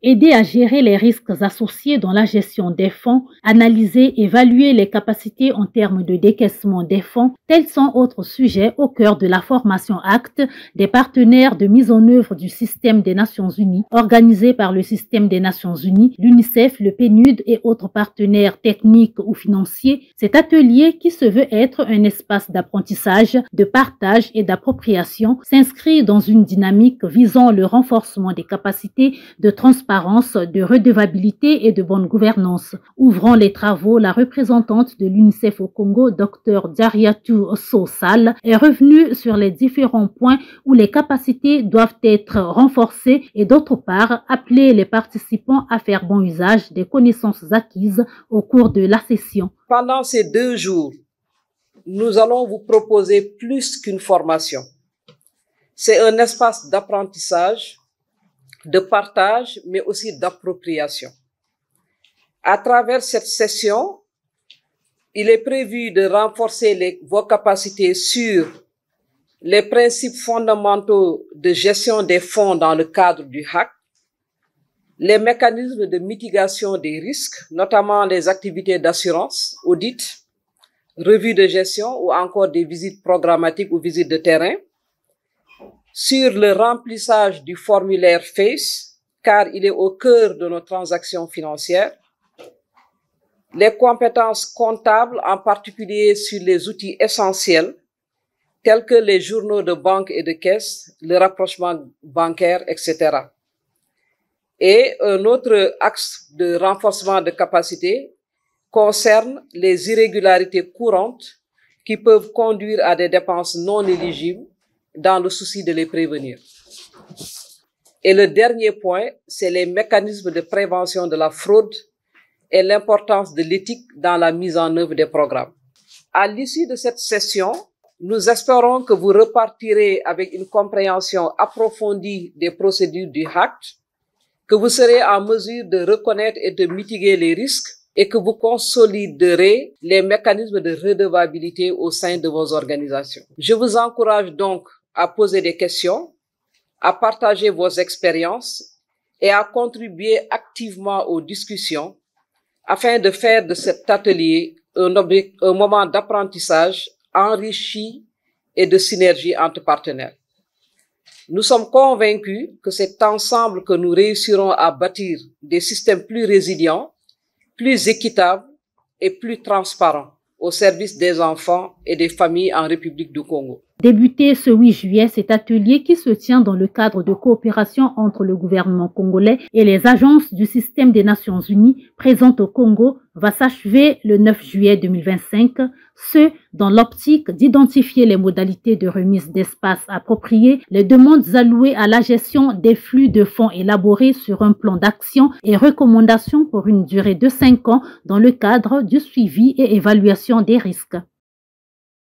Aider à gérer les risques associés dans la gestion des fonds, analyser, évaluer les capacités en termes de décaissement des fonds, tels sont autres sujets au cœur de la formation ACT des partenaires de mise en œuvre du système des Nations Unies, organisé par le système des Nations Unies, l'UNICEF, le PNUD et autres partenaires techniques ou financiers. Cet atelier, qui se veut être un espace d'apprentissage, de partage et d'appropriation, s'inscrit dans une dynamique visant le renforcement des capacités de transparence, de redevabilité et de bonne gouvernance. Ouvrant les travaux, la représentante de l'UNICEF au Congo, Dr Diariatou Sossal, est revenue sur les différents points où les capacités doivent être renforcées et d'autre part, appeler les participants à faire bon usage des connaissances acquises au cours de la session. Pendant ces 2 jours, nous allons vous proposer plus qu'une formation. C'est un espace d'apprentissage, de partage, mais aussi d'appropriation. À travers cette session, il est prévu de renforcer vos capacités sur les principes fondamentaux de gestion des fonds dans le cadre du HAC, les mécanismes de mitigation des risques, notamment les activités d'assurance, audit, revue de gestion ou encore des visites programmatiques ou visites de terrain, sur le remplissage du formulaire FACE, car il est au cœur de nos transactions financières, les compétences comptables, en particulier sur les outils essentiels, tels que les journaux de banque et de caisse, le rapprochement bancaire, etc. Et un autre axe de renforcement de capacité concerne les irrégularités courantes qui peuvent conduire à des dépenses non éligibles, dans le souci de les prévenir. Et le dernier point, c'est les mécanismes de prévention de la fraude et l'importance de l'éthique dans la mise en œuvre des programmes. À l'issue de cette session, nous espérons que vous repartirez avec une compréhension approfondie des procédures du HACT, que vous serez en mesure de reconnaître et de mitiguer les risques et que vous consoliderez les mécanismes de redevabilité au sein de vos organisations. Je vous encourage donc à poser des questions, à partager vos expériences et à contribuer activement aux discussions afin de faire de cet atelier un moment d'apprentissage enrichi et de synergie entre partenaires. Nous sommes convaincus que c'est ensemble que nous réussirons à bâtir des systèmes plus résilients, plus équitables et plus transparents au service des enfants et des familles en République du Congo. Débuté ce 8 juillet, cet atelier qui se tient dans le cadre de coopération entre le gouvernement congolais et les agences du système des Nations Unies présentes au Congo va s'achever le 9 juillet 2025, ce dans l'optique d'identifier les modalités de remise d'espace appropriés, les demandes allouées à la gestion des flux de fonds élaborés sur un plan d'action et recommandations pour une durée de 5 ans dans le cadre du suivi et évaluation des risques.